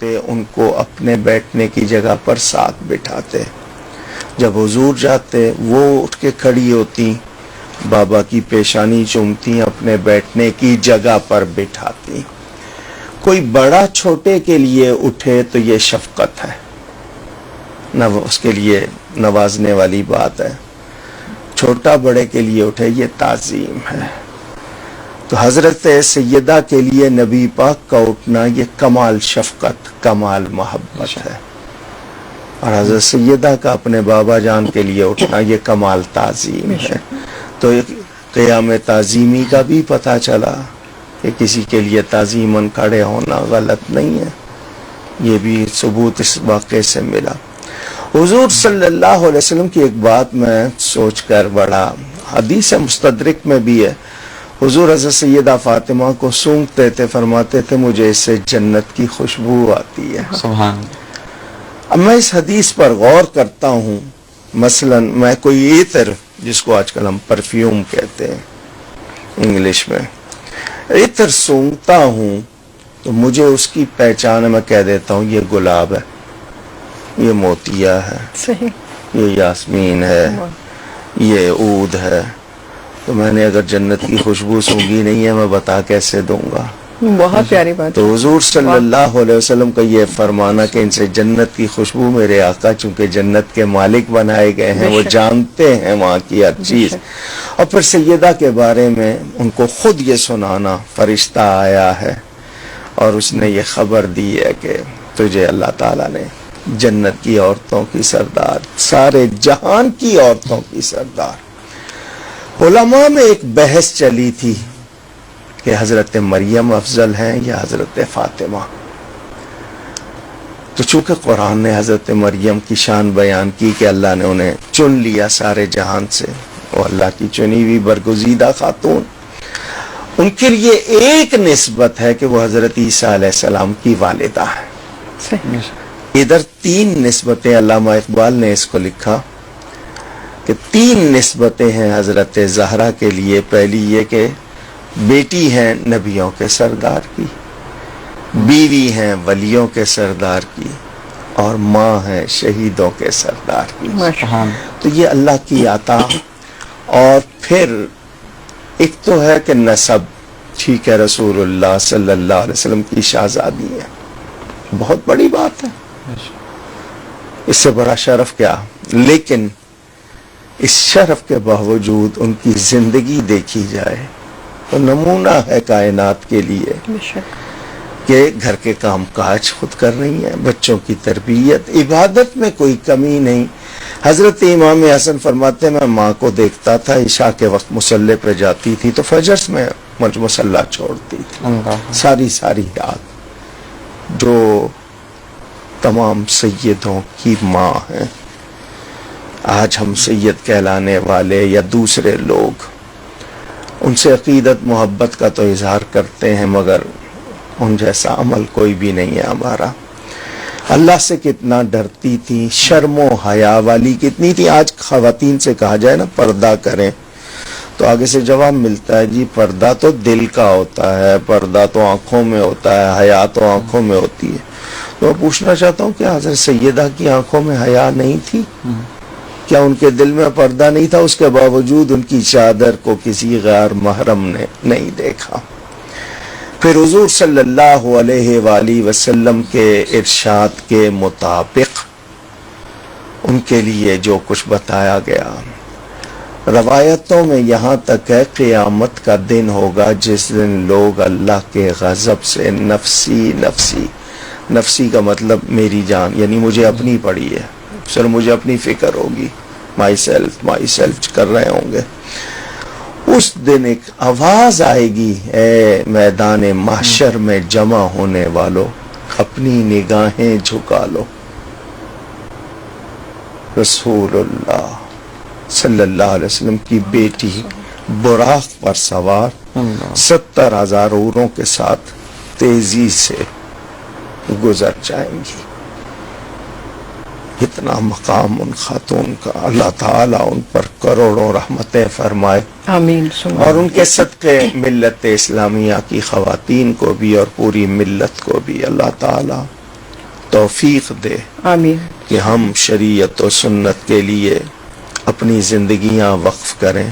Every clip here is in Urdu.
ان کو اپنے بیٹھنے کی جگہ پر ساتھ بٹھاتے. جب حضور جاتے وہ اٹھ کے کھڑی ہوتی، بابا کی پیشانی چومتی، اپنے بیٹھنے کی جگہ پر بٹھاتی. کوئی بڑا چھوٹے کے لیے اٹھے تو یہ شفقت ہے، نہ اس کے لیے نوازنے والی بات ہے. چھوٹا بڑے کے لیے اٹھے یہ تعظیم ہے. تو حضرت سیدہ کے لیے نبی پاک کا اٹھنا یہ کمال شفقت، کمال محبت ہے. اور حضرت سیدہ کا اپنے بابا جان کے لیے اٹھنا یہ کمال تعظیم ہے. تو قیام تعظیمی کا بھی پتہ چلا کہ کسی کے لیے تعظیماً کھڑے ہونا غلط نہیں ہے. یہ بھی ثبوت اس واقعے سے ملا. حضور صلی اللہ علیہ وسلم کی ایک بات میں سوچ کر بڑا، حدیث مستدرک میں بھی ہے، حضور حضرت سیدہ فاطمہ کو سونگتے تھے، فرماتے تھے مجھے اس سے جنت کی خوشبو آتی ہے. سبحان. اب میں اس حدیث پر غور کرتا ہوں. مثلا میں کوئی عطر، جس کو آج کل ہم پرفیوم کہتے ہیں انگلش میں، عطر سونگتا ہوں تو مجھے اس کی پہچان ہے. میں کہہ دیتا ہوں یہ گلاب ہے، یہ موتیا ہے، یہ یاسمین ہے، یہ عود ہے. تو میں نے اگر جنت کی خوشبو سونگھی نہیں ہے میں بتا کیسے دوں گا؟ بہت پیاری بات. تو حضور صلی اللہ علیہ وسلم کا یہ فرمانا کہ ان سے جنت کی خوشبو، میرے آقا چونکہ جنت کے مالک بنائے گئے ہیں، وہ جانتے ہیں وہاں کی ہر چیز. اور پھر سیدہ کے بارے میں ان کو خود یہ سنانا، فرشتہ آیا ہے اور اس نے یہ خبر دی ہے کہ تجھے اللہ تعالیٰ نے جنت کی عورتوں کی سردار، سارے جہان کی عورتوں کی سردار. علماء میں ایک بحث چلی تھی کہ حضرت مریم افضل ہیں یا حضرت فاطمہ. تو چونکہ قرآن نے حضرت مریم کی شان بیان کی کہ اللہ نے انہیں چن لیا سارے جہان سے، وہ اللہ کی چنی ہوئی برگزیدہ خاتون، ان کے لیے ایک نسبت ہے کہ وہ حضرت عیسیٰ علیہ السلام کی والدہ ہیں. ادھر تین نسبتیں، علامہ اقبال نے اس کو لکھا کہ تین نسبتیں ہیں حضرت زہرا کے لیے. پہلی یہ کہ بیٹی ہیں نبیوں کے سردار کی، بیوی ہیں ولیوں کے سردار کی، اور ماں ہیں شہیدوں کے سردار کی. تو یہ اللہ کی عطا. اور پھر ایک تو ہے کہ نسب، ٹھیک ہے، رسول اللہ صلی اللہ علیہ وسلم کی شہزادی ہے، بہت بڑی بات ہے، اس سے بڑا شرف کیا. لیکن اس شرف کے باوجود ان کی زندگی دیکھی جائے تو نمونہ ہے کائنات کے لیے کہ گھر کے کام کاج خود کر رہی ہیں، بچوں کی تربیت، عبادت میں کوئی کمی نہیں. حضرت امام حسن فرماتے ہیں میں ماں کو دیکھتا تھا، عشاء کے وقت مصلی پہ جاتی تھی تو فجر میں مصلی چھوڑتی تھی ساری رات. جو تمام سیدوں کی ماں ہیں. آج ہم سید کہلانے والے یا دوسرے لوگ ان سے عقیدت محبت کا تو اظہار کرتے ہیں، مگر ان جیسا عمل کوئی بھی نہیں ہے ہمارا. اللہ سے کتنا ڈرتی تھی، شرم و حیا والی کتنی تھی. آج خواتین سے کہا جائے نا پردہ کریں تو آگے سے جواب ملتا ہے جی پردہ تو دل کا ہوتا ہے، پردہ تو آنکھوں میں ہوتا ہے، حیا تو آنکھوں میں ہوتی ہے. تو میں پوچھنا چاہتا ہوں کہ حضرت سیدہ کی آنکھوں میں حیا نہیں تھی؟ کیا ان کے دل میں پردہ نہیں تھا؟ اس کے باوجود ان کی چادر کو کسی غیر محرم نے نہیں دیکھا. پھر حضور صلی اللہ علیہ وآلہ وسلم کے ارشاد کے مطابق ان کے لیے جو کچھ بتایا گیا، روایتوں میں یہاں تک ہے قیامت کا دن ہوگا جس دن لوگ اللہ کے غضب سے نفسی نفسی، نفسی کا مطلب میری جان، یعنی مجھے اپنی پڑی ہے، سر مجھے اپنی فکر ہوگی، مائی سیلف کر رہے ہوں گے. اس دن ایک آواز آئے گی، اے میدان محشر میں جمع ہونے والو اپنی نگاہیں جھکا لو. رسول اللہ صلی اللہ علیہ وسلم کی بیٹی براق پر سوار 70,000 اوروں کے ساتھ تیزی سے گزر جائیں گی. اتنا مقام ان خاتون کا، اللہ تعالیٰ ان پر کروڑوں رحمتیں فرمائے. آمین. اور ان کے صدقے ملت اسلامیہ کی خواتین کو بھی اور پوری ملت کو بھی اللہ تعالیٰ توفیق دے آمین. کہ ہم شریعت و سنت کے لیے اپنی زندگیاں وقف کریں،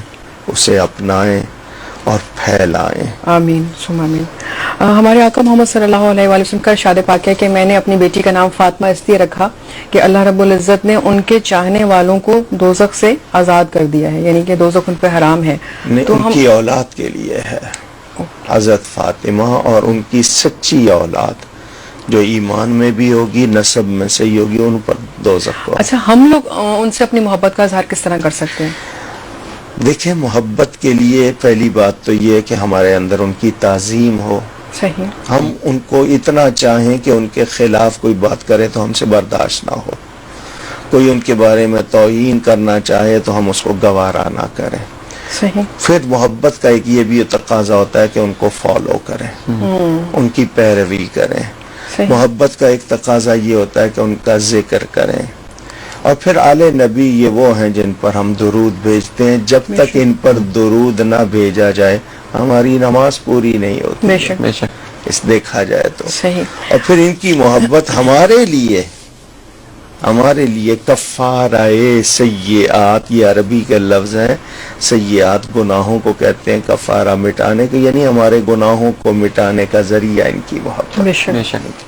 اسے اپنائیں اور پھیلائیں. آمین ثم آمین. ہمارے آقا محمد صلی اللہ علیہ وآلہ وسلم کا ارشاد پاک ہے کہ میں نے اپنی بیٹی کا نام فاطمہ اس لیے رکھا کہ اللہ رب العزت نے ان کے چاہنے والوں کو دوزخ سے آزاد کر دیا ہے، یعنی کہ دوزخ ان پہ حرام ہے. تو ان کی اولاد کے لیے ہے حضرت فاطمہ، اور ان کی سچی اولاد جو ایمان میں بھی ہوگی، نسب میں سے ہی ہوگی، ان پر دوزخ کو. اچھا، ہم لوگ ان سے اپنی محبت کا اظہار کس طرح کر سکتے ہیں؟ دیکھیں، محبت کے لیے پہلی بات تو یہ ہے کہ ہمارے اندر ان کی تعظیم ہو. صحیح. ہم ان کو اتنا چاہیں کہ ان کے خلاف کوئی بات کرے تو ہم سے برداشت نہ ہو. کوئی ان کے بارے میں توہین کرنا چاہے تو ہم اس کو گوارا نہ کریں. صحیح. پھر محبت کا ایک یہ بھی تقاضا ہوتا ہے کہ ان کو فالو کریں، ان کی پیروی کریں. صحیح. محبت کا ایک تقاضا یہ ہوتا ہے کہ ان کا ذکر کریں. اور پھر آل نبی یہ وہ ہیں جن پر ہم درود بھیجتے ہیں. جب تک ان پر درود نہ بھیجا جائے ہماری نماز پوری نہیں ہوتی. بے شک. اس دیکھا جائے تو. صحیح. اور پھر ان کی محبت ہمارے لیے کفارہ سیئات، یہ عربی کے لفظ ہیں. سیئات گناہوں کو کہتے ہیں، کفارہ مٹانے کے، یعنی ہمارے گناہوں کو مٹانے کا ذریعہ ان کی محبت. بے شک.